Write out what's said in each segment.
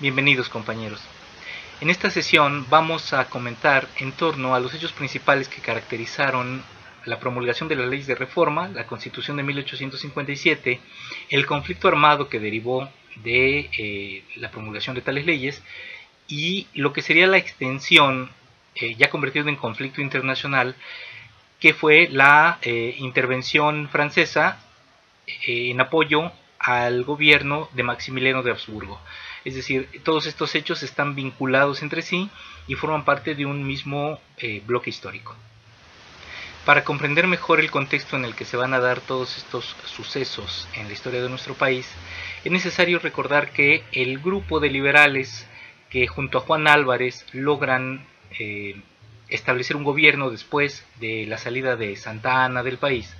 Bienvenidos compañeros. En esta sesión vamos a comentar en torno a los hechos principales que caracterizaron la promulgación de las leyes de reforma, la Constitución de 1857, el conflicto armado que derivó de la promulgación de tales leyes y lo que sería la extensión, ya convertido en conflicto internacional, que fue la intervención francesa en apoyo al gobierno de Maximiliano de Habsburgo. Es decir, todos estos hechos están vinculados entre sí y forman parte de un mismo bloque histórico. Para comprender mejor el contexto en el que se van a dar todos estos sucesos en la historia de nuestro país, es necesario recordar que el grupo de liberales que junto a Juan Álvarez logran establecer un gobierno después de la salida de Santa Anna del país,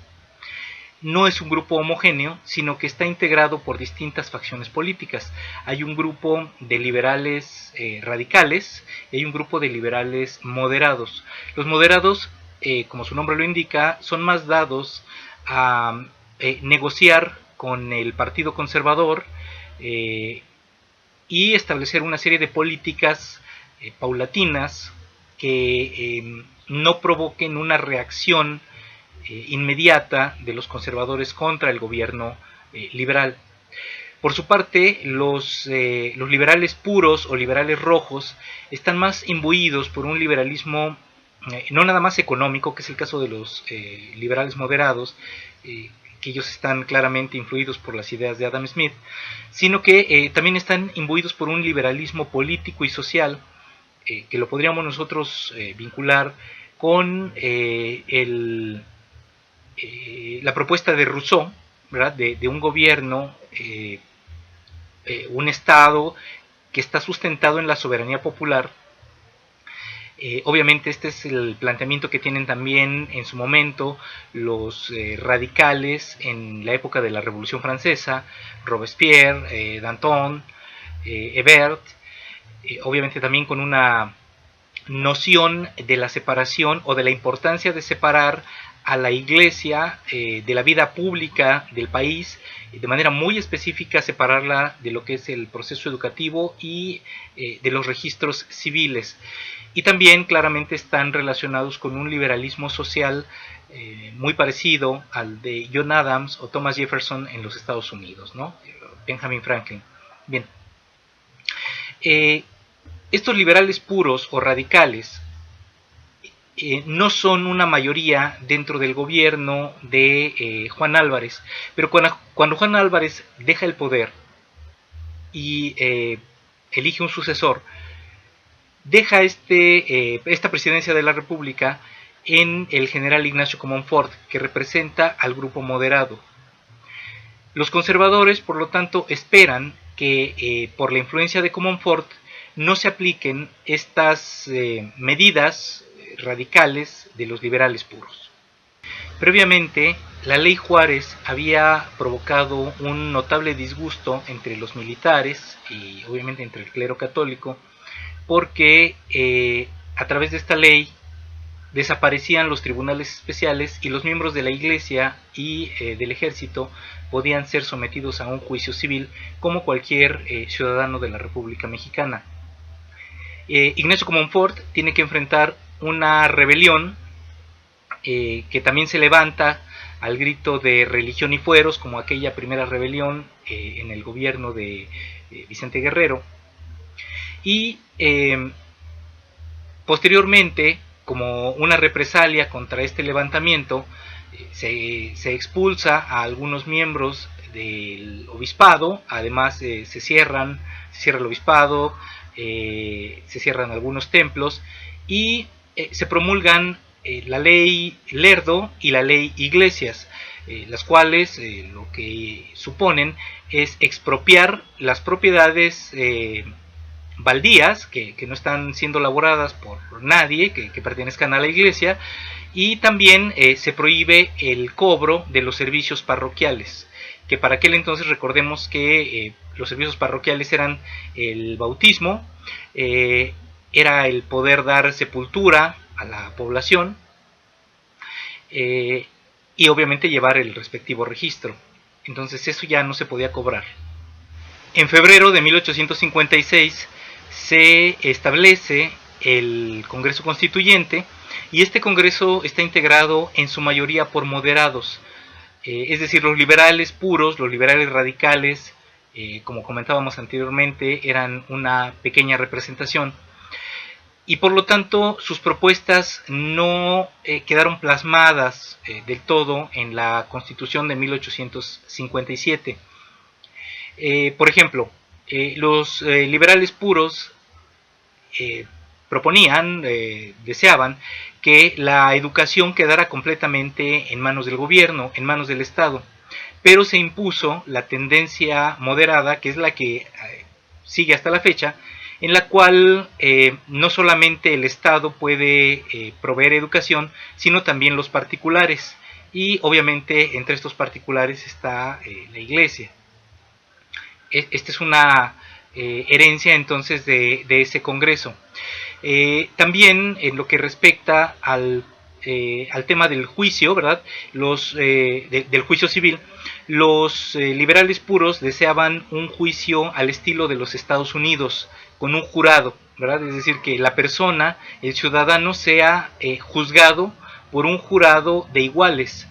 no es un grupo homogéneo, sino que está integrado por distintas facciones políticas. Hay un grupo de liberales radicales y hay un grupo de liberales moderados. Los moderados, como su nombre lo indica, son más dados a negociar con el Partido Conservador y establecer una serie de políticas paulatinas que no provoquen una reacción inmediata de los conservadores contra el gobierno liberal. Por su parte, los liberales puros o liberales rojos están más imbuidos por un liberalismo no nada más económico, que es el caso de los liberales moderados, que ellos están claramente influidos por las ideas de Adam Smith, sino que también están imbuidos por un liberalismo político y social, que lo podríamos nosotros vincular con la propuesta de Rousseau, ¿verdad? De un gobierno, un Estado que está sustentado en la soberanía popular. Obviamente este es el planteamiento que tienen también en su momento los radicales en la época de la Revolución Francesa, Robespierre, Danton, Hebert, obviamente también con una noción de la separación o de la importancia de separar a la iglesia de la vida pública del país, de manera muy específica separarla de lo que es el proceso educativo y de los registros civiles. Y también claramente están relacionados con un liberalismo social muy parecido al de John Adams o Thomas Jefferson en los Estados Unidos, ¿no? Benjamin Franklin. Bien. Estos liberales puros o radicales no son una mayoría dentro del gobierno de Juan Álvarez, pero cuando Juan Álvarez deja el poder y elige un sucesor, deja esta presidencia de la República en el general Ignacio Comonfort, que representa al grupo moderado. Los conservadores, por lo tanto, esperan que por la influencia de Comonfort no se apliquen estas medidas radicales de los liberales puros. Previamente, la ley Juárez había provocado un notable disgusto entre los militares y obviamente entre el clero católico, porque a través de esta ley desaparecían los tribunales especiales y los miembros de la iglesia y del ejército podían ser sometidos a un juicio civil como cualquier ciudadano de la República Mexicana. Ignacio Comonfort tiene que enfrentar una rebelión que también se levanta al grito de religión y fueros, como aquella primera rebelión en el gobierno de Vicente Guerrero. Y posteriormente, como una represalia contra este levantamiento, se expulsa a algunos miembros del obispado. Además se cierra el obispado, se cierran algunos templos y se promulgan la ley Lerdo y la ley Iglesias, las cuales lo que suponen es expropiar las propiedades baldías que no están siendo laboradas por nadie, que pertenezcan a la iglesia, y también se prohíbe el cobro de los servicios parroquiales, que para aquel entonces recordemos que los servicios parroquiales eran el bautismo, era el poder dar sepultura a la población y obviamente llevar el respectivo registro. Entonces eso ya no se podía cobrar. En febrero de 1856 se establece el Congreso Constituyente y este Congreso está integrado en su mayoría por moderados, es decir, los liberales puros, los liberales radicales, como comentábamos anteriormente, eran una pequeña representación y por lo tanto sus propuestas no quedaron plasmadas del todo en la Constitución de 1857. Por ejemplo, los liberales puros proponían, deseaban que la educación quedara completamente en manos del gobierno, en manos del Estado, pero se impuso la tendencia moderada, que es la que sigue hasta la fecha, en la cual no solamente el Estado puede proveer educación, sino también los particulares, y obviamente entre estos particulares está la Iglesia. Esta es una herencia entonces de ese Congreso. También en lo que respecta al tema del juicio, ¿verdad? Del juicio civil, los liberales puros deseaban un juicio al estilo de los Estados Unidos, con un jurado, ¿verdad? Es decir, que la persona, el ciudadano, sea juzgado por un jurado de iguales.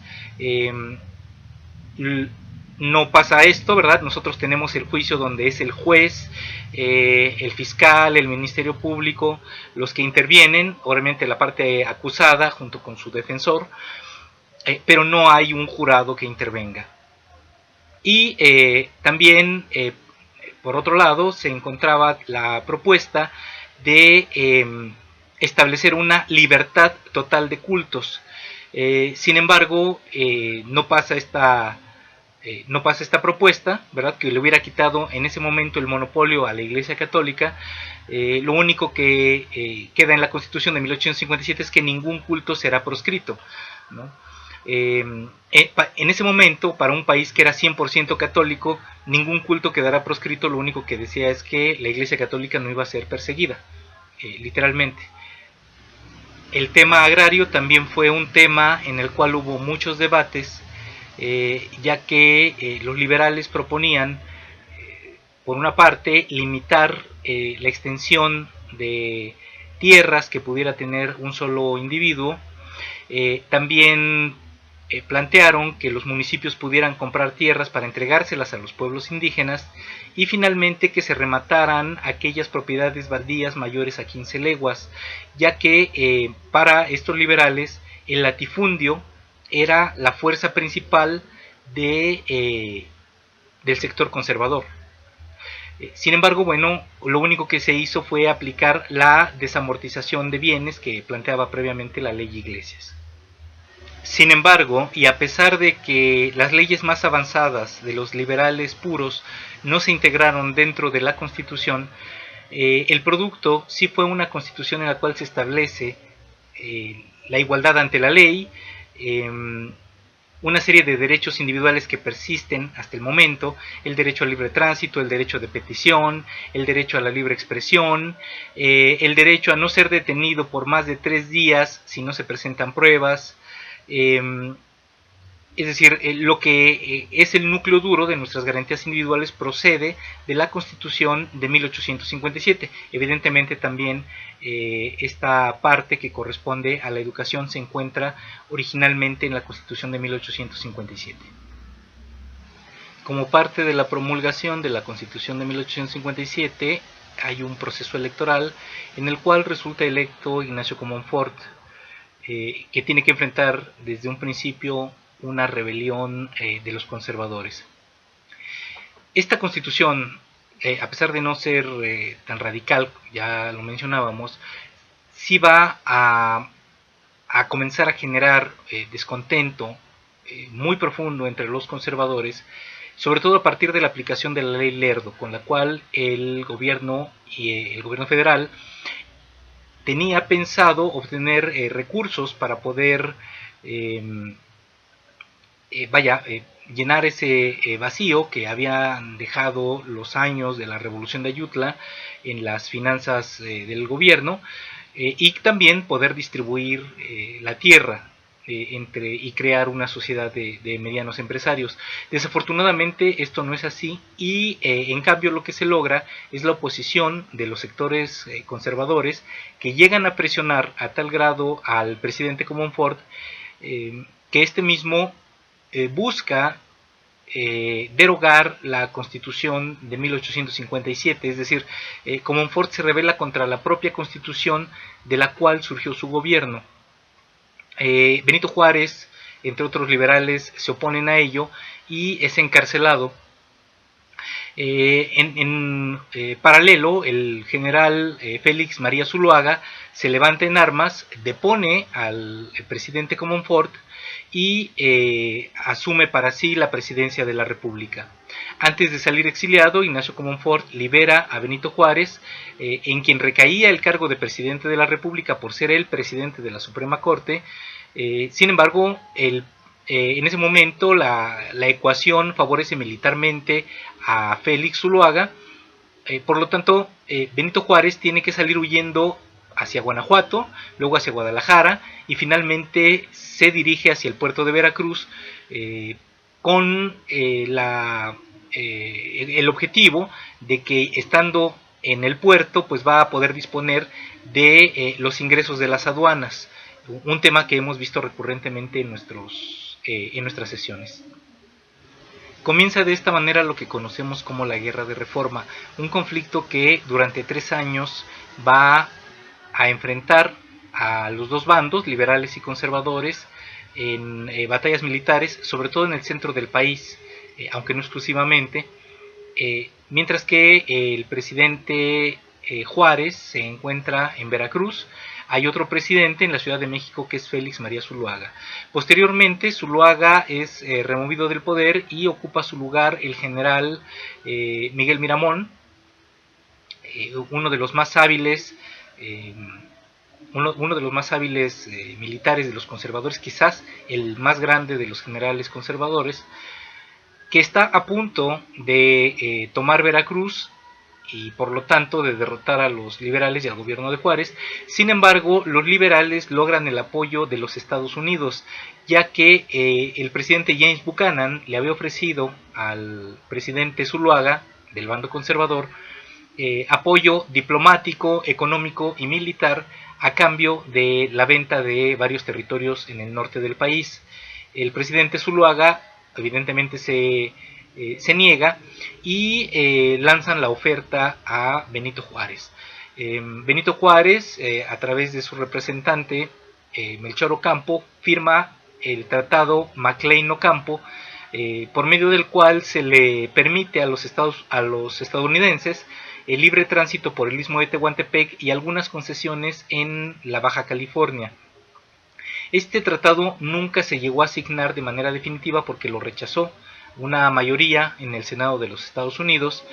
No pasa esto, ¿verdad? Nosotros tenemos el juicio donde es el juez, el fiscal, el ministerio público, los que intervienen, obviamente la parte acusada junto con su defensor, pero no hay un jurado que intervenga. Y también, por otro lado, se encontraba la propuesta de establecer una libertad total de cultos. Sin embargo, no pasa esta propuesta, ¿verdad? Que le hubiera quitado en ese momento el monopolio a la Iglesia Católica. Lo único que queda en la Constitución de 1857 es que ningún culto será proscrito, ¿no? En ese momento, para un país que era 100% católico, ningún culto quedará proscrito. Lo único que decía es que la Iglesia Católica no iba a ser perseguida, literalmente. El tema agrario también fue un tema en el cual hubo muchos debates, ya que los liberales proponían, por una parte, limitar la extensión de tierras que pudiera tener un solo individuo. También plantearon que los municipios pudieran comprar tierras para entregárselas a los pueblos indígenas y finalmente que se remataran aquellas propiedades baldías mayores a 15 leguas, ya que para estos liberales el latifundio era la fuerza principal del sector conservador. Sin embargo, bueno, lo único que se hizo fue aplicar la desamortización de bienes que planteaba previamente la ley Iglesias. Sin embargo, y a pesar de que las leyes más avanzadas de los liberales puros no se integraron dentro de la Constitución, el producto sí fue una Constitución en la cual se establece la igualdad ante la ley, una serie de derechos individuales que persisten hasta el momento: el derecho al libre tránsito, el derecho de petición, el derecho a la libre expresión, el derecho a no ser detenido por más de 3 días si no se presentan pruebas. Es decir, lo que es el núcleo duro de nuestras garantías individuales procede de la Constitución de 1857. Evidentemente también esta parte que corresponde a la educación se encuentra originalmente en la Constitución de 1857. Como parte de la promulgación de la Constitución de 1857 hay un proceso electoral en el cual resulta electo Ignacio Comonfort, que tiene que enfrentar desde un principio una rebelión de los conservadores. Esta Constitución, a pesar de no ser tan radical, ya lo mencionábamos, sí va a comenzar a generar descontento muy profundo entre los conservadores, sobre todo a partir de la aplicación de la ley Lerdo, con la cual el gobierno federal tenía pensado obtener recursos para poder llenar ese vacío que habían dejado los años de la Revolución de Ayutla en las finanzas del gobierno, y también poder distribuir la tierra. y crear una sociedad de medianos empresarios. Desafortunadamente esto no es así y en cambio lo que se logra es la oposición de los sectores conservadores que llegan a presionar a tal grado al presidente Comonfort que este mismo busca derogar la Constitución de 1857, es decir, Comonfort se rebela contra la propia Constitución de la cual surgió su gobierno. Benito Juárez, entre otros liberales, se oponen a ello y es encarcelado. En paralelo, el general Félix María Zuloaga se levanta en armas, depone al presidente Comonfort y asume para sí la presidencia de la República. Antes de salir exiliado, Ignacio Comonfort libera a Benito Juárez, en quien recaía el cargo de presidente de la República por ser él presidente de la Suprema Corte. Sin embargo, en ese momento la ecuación favorece militarmente a Félix Zuloaga, por lo tanto Benito Juárez tiene que salir huyendo hacia Guanajuato, luego hacia Guadalajara y finalmente se dirige hacia el puerto de Veracruz con el objetivo de que estando en el puerto pues va a poder disponer de los ingresos de las aduanas, un tema que hemos visto recurrentemente en nuestras sesiones. Comienza de esta manera lo que conocemos como la Guerra de Reforma, un conflicto que durante 3 años va a enfrentar a los dos bandos, liberales y conservadores, en batallas militares, sobre todo en el centro del país, aunque no exclusivamente, mientras que el presidente Juárez se encuentra en Veracruz. Hay otro presidente en la Ciudad de México que es Félix María Zuloaga. Posteriormente, Zuloaga es removido del poder y ocupa su lugar el general Miguel Miramón, uno de los más hábiles militares de los conservadores, quizás el más grande de los generales conservadores, que está a punto de tomar Veracruz y por lo tanto de derrotar a los liberales y al gobierno de Juárez. Sin embargo, los liberales logran el apoyo de los Estados Unidos, ya que el presidente James Buchanan le había ofrecido al presidente Zuloaga, del bando conservador, apoyo diplomático, económico y militar a cambio de la venta de varios territorios en el norte del país. El presidente Zuloaga evidentemente se niega y lanzan la oferta a Benito Juárez. Benito Juárez, a través de su representante Melchor Ocampo, firma el tratado Maclean-Ocampo, por medio del cual se le permite a los estadounidenses el libre tránsito por el istmo de Tehuantepec y algunas concesiones en la Baja California. Este tratado nunca se llegó a asignar de manera definitiva porque lo rechazó una mayoría en el Senado de los Estados Unidos,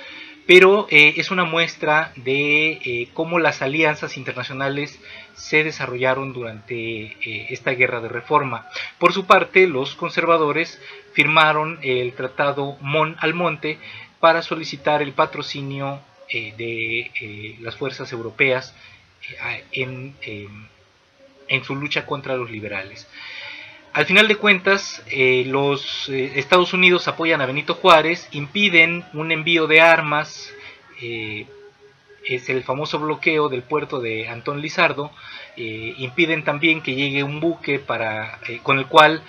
pero es una muestra de cómo las alianzas internacionales se desarrollaron durante esta guerra de reforma. Por su parte, los conservadores firmaron el tratado Mon-Almonte para solicitar el patrocinio de las fuerzas europeas en su lucha contra los liberales. Al final de cuentas, los Estados Unidos apoyan a Benito Juárez, impiden un envío de armas, es el famoso bloqueo del puerto de Antón Lizardo, impiden también que llegue un buque con el cual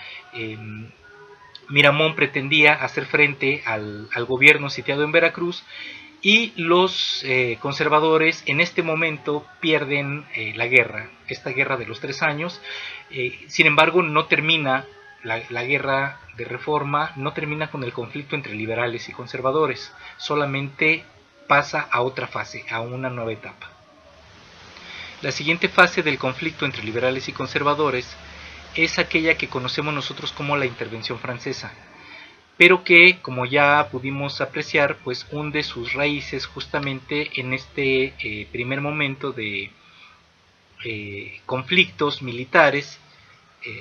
Miramón pretendía hacer frente al gobierno sitiado en Veracruz, y los conservadores en este momento pierden la guerra, esta guerra de los 3 años. Sin embargo, no termina la guerra de reforma, no termina con el conflicto entre liberales y conservadores, solamente pasa a otra fase, a una nueva etapa. La siguiente fase del conflicto entre liberales y conservadores es aquella que conocemos nosotros como la intervención francesa, pero que, como ya pudimos apreciar, pues hunde sus raíces justamente en este primer momento de conflictos militares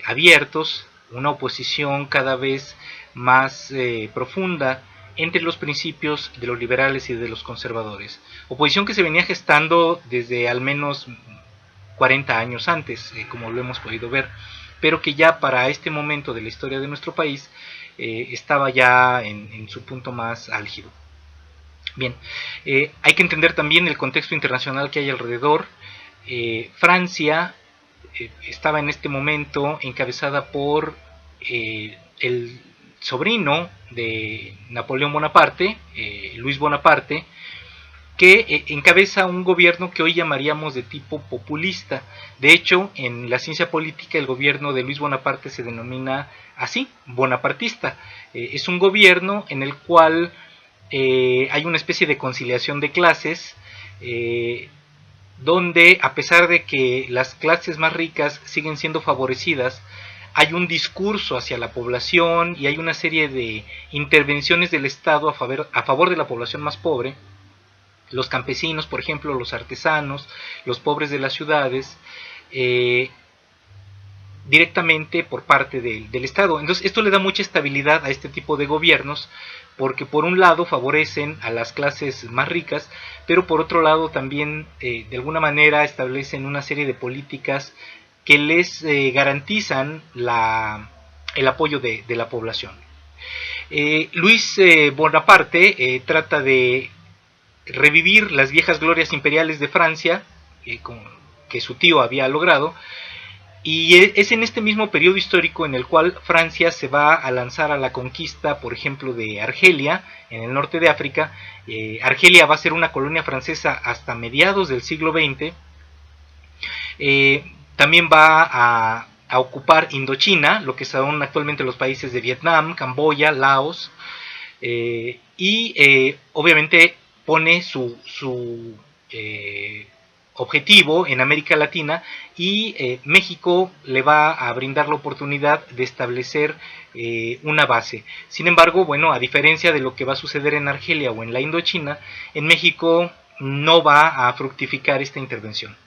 abiertos, una oposición cada vez más profunda entre los principios de los liberales y de los conservadores. Oposición que se venía gestando desde al menos 40 años antes, como lo hemos podido ver. pero que ya para este momento de la historia de nuestro país estaba ya en su punto más álgido. Bien, hay que entender también el contexto internacional que hay alrededor. Francia estaba en este momento encabezada por el sobrino de Napoleón Bonaparte, Luis Bonaparte, que encabeza un gobierno que hoy llamaríamos de tipo populista. De hecho, en la ciencia política el gobierno de Luis Bonaparte se denomina así, bonapartista. Es un gobierno en el cual hay una especie de conciliación de clases, donde a pesar de que las clases más ricas siguen siendo favorecidas, hay un discurso hacia la población y hay una serie de intervenciones del Estado a favor de la población más pobre, los campesinos, por ejemplo, los artesanos, los pobres de las ciudades, directamente por parte del Estado. Entonces esto le da mucha estabilidad a este tipo de gobiernos, porque por un lado favorecen a las clases más ricas, pero por otro lado también de alguna manera establecen una serie de políticas que les garantizan el apoyo de la población. Luis Bonaparte trata de revivir las viejas glorias imperiales de Francia, que su tío había logrado, y es en este mismo periodo histórico en el cual Francia se va a lanzar a la conquista, por ejemplo, de Argelia, en el norte de África. Argelia va a ser una colonia francesa hasta mediados del siglo XX. También va a ocupar Indochina, lo que son actualmente los países de Vietnam, Camboya, Laos, y obviamente pone su objetivo en América Latina, y México le va a brindar la oportunidad de establecer una base. Sin embargo, bueno, a diferencia de lo que va a suceder en Argelia o en la Indochina, en México no va a fructificar esta intervención.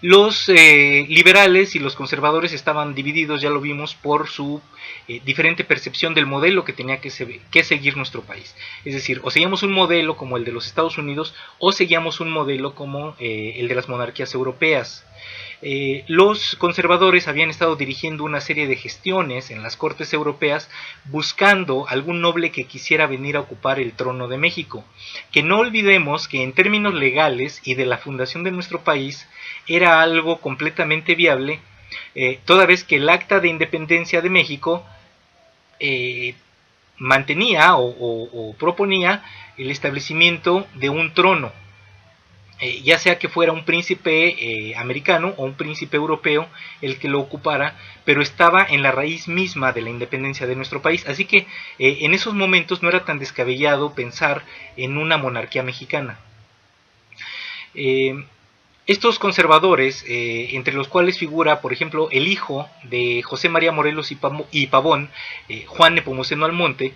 Los liberales y los conservadores estaban divididos, ya lo vimos, por su diferente percepción del modelo que tenía que seguir nuestro país. Es decir, o seguíamos un modelo como el de los Estados Unidos, o seguíamos un modelo como el de las monarquías europeas. Los conservadores habían estado dirigiendo una serie de gestiones en las cortes europeas buscando algún noble que quisiera venir a ocupar el trono de México. Que no olvidemos que en términos legales y de la fundación de nuestro país era algo completamente viable, toda vez que el Acta de Independencia de México mantenía o proponía el establecimiento de un trono, ya sea que fuera un príncipe americano o un príncipe europeo el que lo ocupara, pero estaba en la raíz misma de la independencia de nuestro país. Así que en esos momentos no era tan descabellado pensar en una monarquía mexicana. Estos conservadores, entre los cuales figura, por ejemplo, el hijo de José María Morelos y Pavón, Juan Nepomuceno Almonte,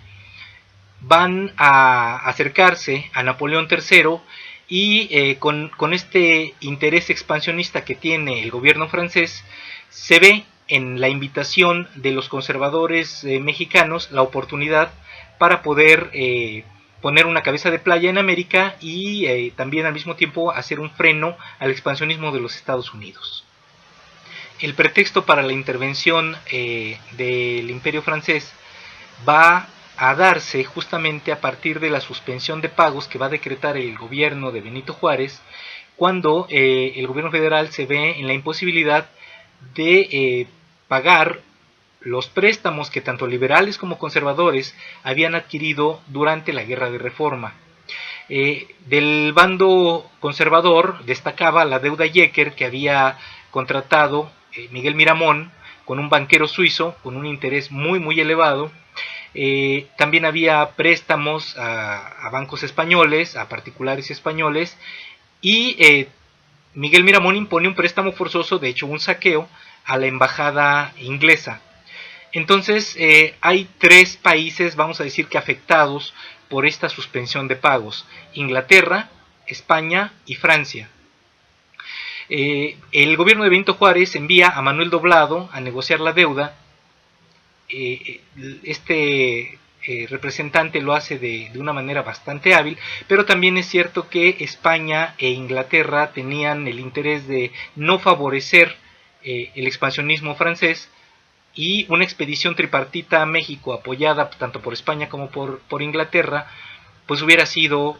van a acercarse a Napoleón III, y con este interés expansionista que tiene el gobierno francés, se ve en la invitación de los conservadores mexicanos la oportunidad para poder poner una cabeza de playa en América y también al mismo tiempo hacer un freno al expansionismo de los Estados Unidos. El pretexto para la intervención del Imperio francés va a darse justamente a partir de la suspensión de pagos que va a decretar el gobierno de Benito Juárez, cuando el gobierno federal se ve en la imposibilidad de pagar los préstamos que tanto liberales como conservadores habían adquirido durante la Guerra de Reforma. Del bando conservador destacaba la deuda Yecker que había contratado Miguel Miramón con un banquero suizo con un interés muy elevado. También había préstamos a bancos españoles, a particulares españoles, y Miguel Miramón impone un préstamo forzoso, de hecho un saqueo, a la embajada inglesa. Entonces hay tres países, vamos a decir que afectados por esta suspensión de pagos: Inglaterra, España y Francia. El gobierno de Benito Juárez envía a Manuel Doblado a negociar la deuda. Este representante lo hace de una manera bastante hábil, pero también es cierto que España e Inglaterra tenían el interés de no favorecer el expansionismo francés, y una expedición tripartita a México apoyada tanto por España como por Inglaterra, pues hubiera sido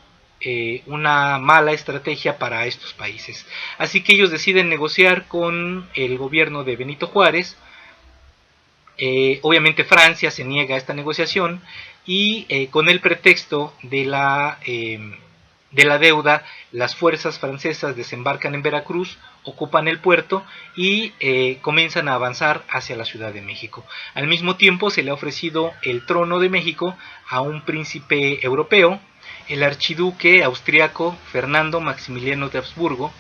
una mala estrategia para estos países. Así que ellos deciden negociar con el gobierno de Benito Juárez. Obviamente Francia se niega a esta negociación y con el pretexto de la deuda, las fuerzas francesas desembarcan en Veracruz, ocupan el puerto y comienzan a avanzar hacia la Ciudad de México. Al mismo tiempo se le ha ofrecido el trono de México a un príncipe europeo, el archiduque austriaco Fernando Maximiliano de Habsburgo,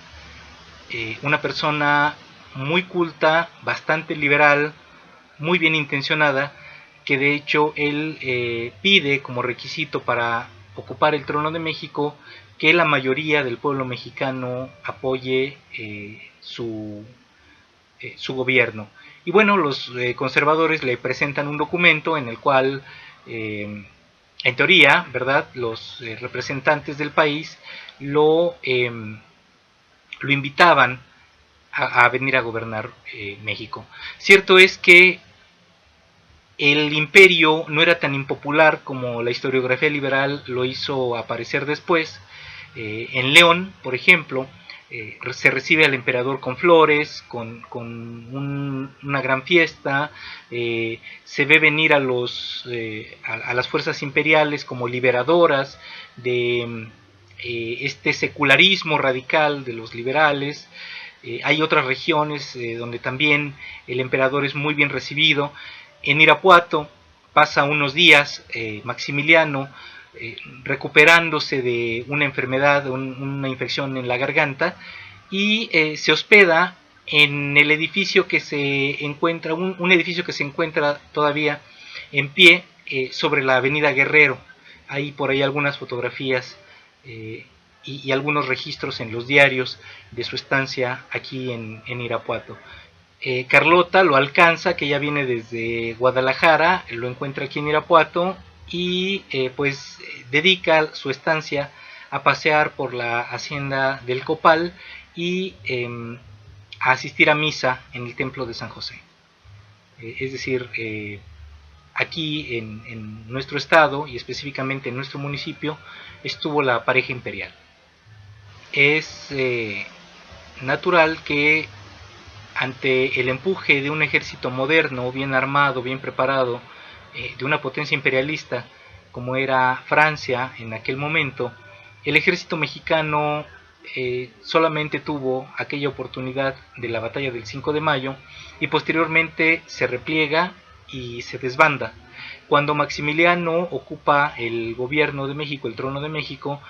una persona muy culta, bastante liberal, muy bien intencionada, que de hecho él pide como requisito para ocupar el trono de México que la mayoría del pueblo mexicano apoye su gobierno. Y bueno, los conservadores le presentan un documento en el cual, en teoría, ¿verdad?, los representantes del país lo invitaban a venir a gobernar México. Cierto es que el imperio no era tan impopular como la historiografía liberal lo hizo aparecer después. En León, por ejemplo, se recibe al emperador con flores, con una gran fiesta, se ve venir a las fuerzas imperiales como liberadoras de este secularismo radical de los liberales. Hay otras regiones donde también el emperador es muy bien recibido. En Irapuato pasa unos días Maximiliano recuperándose de una enfermedad, una infección en la garganta, y se hospeda en el edificio que se encuentra, un edificio que se encuentra todavía en pie sobre la avenida Guerrero. Hay por ahí algunas fotografías y algunos registros en los diarios de su estancia aquí en Irapuato. Carlota lo alcanza, que ya viene desde Guadalajara, lo encuentra aquí en Irapuato y pues dedica su estancia a pasear por la hacienda del Copal y a asistir a misa en el templo de San José. Es decir, aquí en nuestro estado y específicamente en nuestro municipio estuvo la pareja imperial. Es natural que ante el empuje de un ejército moderno, bien armado, bien preparado, de una potencia imperialista como era Francia en aquel momento, el ejército mexicano solamente tuvo aquella oportunidad de la batalla del 5 de mayo y posteriormente se repliega y se desbanda. Cuando Maximiliano ocupa el gobierno de México, el trono de México,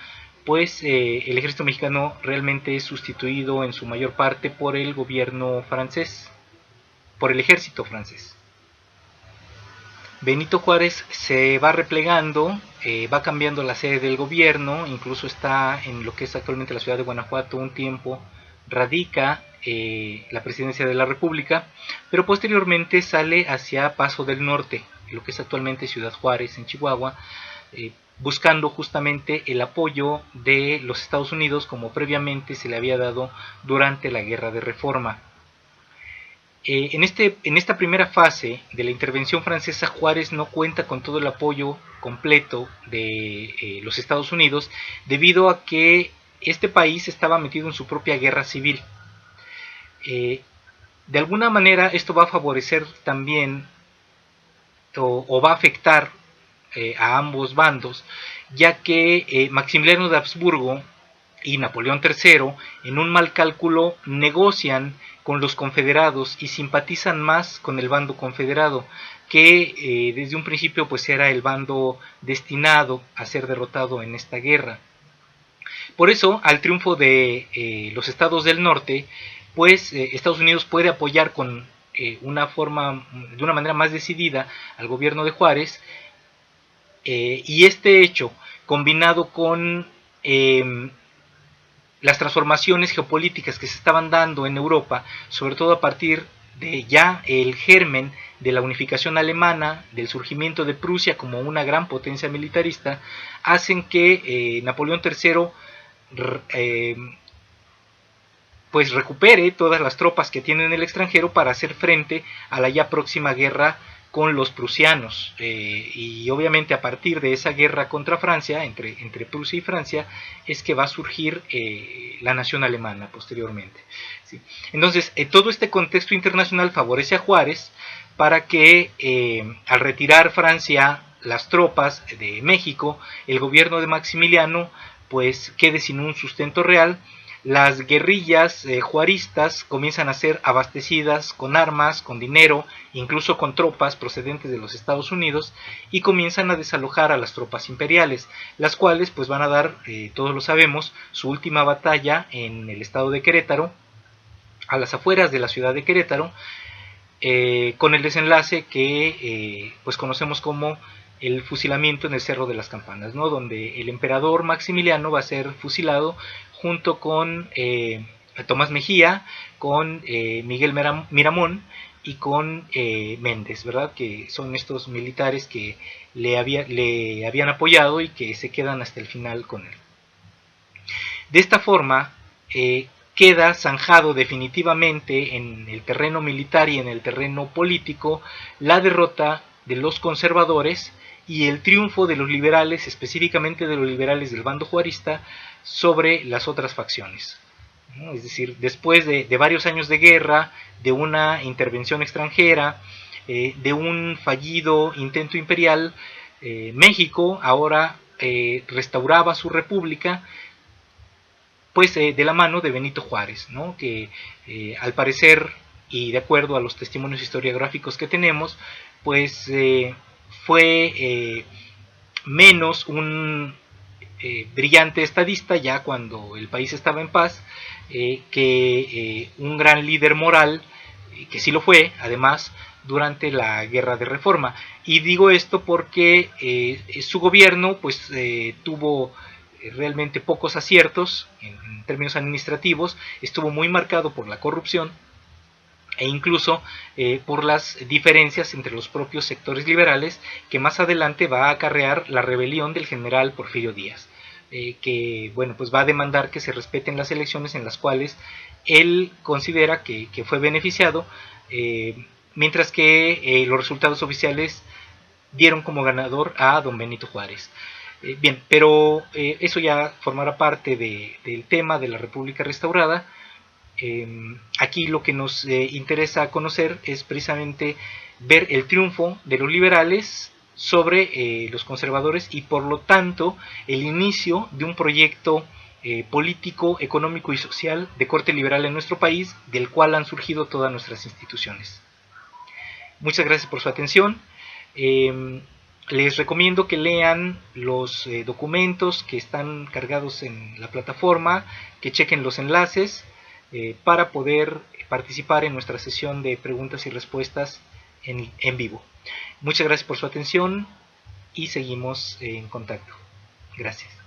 pues el ejército mexicano realmente es sustituido en su mayor parte por el gobierno francés, por el ejército francés. Benito Juárez se va replegando, va cambiando la sede del gobierno, incluso está en lo que es actualmente la ciudad de Guanajuato un tiempo, radica la presidencia de la República, pero posteriormente sale hacia Paso del Norte, lo que es actualmente Ciudad Juárez en Chihuahua, buscando justamente el apoyo de los Estados Unidos como previamente se le había dado durante la Guerra de Reforma. En esta primera fase de la intervención francesa, Juárez no cuenta con todo el apoyo completo de los Estados Unidos debido a que este país estaba metido en su propia guerra civil. De alguna manera esto va a favorecer también o va a afectar a ambos bandos, ya que Maximiliano de Habsburgo y Napoleón III, en un mal cálculo, negocian con los confederados y simpatizan más con el bando confederado, que desde un principio pues era el bando destinado a ser derrotado en esta guerra. Por eso, al triunfo de los estados del norte, pues Estados Unidos puede apoyar de una manera más decidida al gobierno de Juárez, y este hecho, combinado con las transformaciones geopolíticas que se estaban dando en Europa, sobre todo a partir de ya el germen de la unificación alemana, del surgimiento de Prusia como una gran potencia militarista, hacen que Napoleón III pues recupere todas las tropas que tiene en el extranjero para hacer frente a la ya próxima guerra con los prusianos, y obviamente a partir de esa guerra contra Francia, entre Prusia y Francia, es que va a surgir la nación alemana posteriormente, ¿sí? Entonces, todo este contexto internacional favorece a Juárez para que al retirar Francia las tropas de México, el gobierno de Maximiliano pues quede sin un sustento real. Las guerrillas juaristas comienzan a ser abastecidas con armas, con dinero, incluso con tropas procedentes de los Estados Unidos, y comienzan a desalojar a las tropas imperiales, las cuales pues van a dar, todos lo sabemos, su última batalla en el estado de Querétaro, a las afueras de la ciudad de Querétaro, con el desenlace que pues conocemos como el fusilamiento en el Cerro de las Campanas, ¿no? Donde el emperador Maximiliano va a ser fusilado junto con Tomás Mejía, con Miguel Miramón y con Méndez, ¿verdad? Que son estos militares que le habían apoyado y que se quedan hasta el final con él. De esta forma, queda zanjado definitivamente en el terreno militar y en el terreno político la derrota de los conservadores y el triunfo de los liberales, específicamente de los liberales del bando juarista, sobre las otras facciones, ¿no? Es decir, después de varios años de guerra, de una intervención extranjera, de un fallido intento imperial, México ahora restauraba su república, pues de la mano de Benito Juárez, ¿no? Que al parecer, y de acuerdo a los testimonios historiográficos que tenemos, pues fue menos un brillante estadista ya cuando el país estaba en paz, que un gran líder moral, que sí lo fue, además, durante la Guerra de Reforma. Y digo esto porque su gobierno pues tuvo realmente pocos aciertos en términos administrativos, estuvo muy marcado por la corrupción e incluso por las diferencias entre los propios sectores liberales, que más adelante va a acarrear la rebelión del general Porfirio Díaz, que bueno, pues va a demandar que se respeten las elecciones en las cuales él considera que fue beneficiado, mientras que los resultados oficiales dieron como ganador a don Benito Juárez. Bien, pero eso ya formará parte del tema de la República Restaurada. Aquí lo que nos interesa conocer es precisamente ver el triunfo de los liberales sobre los conservadores y por lo tanto el inicio de un proyecto político, económico y social de corte liberal en nuestro país, del cual han surgido todas nuestras instituciones. Muchas gracias por su atención. Les recomiendo que lean los documentos que están cargados en la plataforma, que chequen los enlaces para poder participar en nuestra sesión de preguntas y respuestas en vivo. Muchas gracias por su atención y seguimos en contacto. Gracias.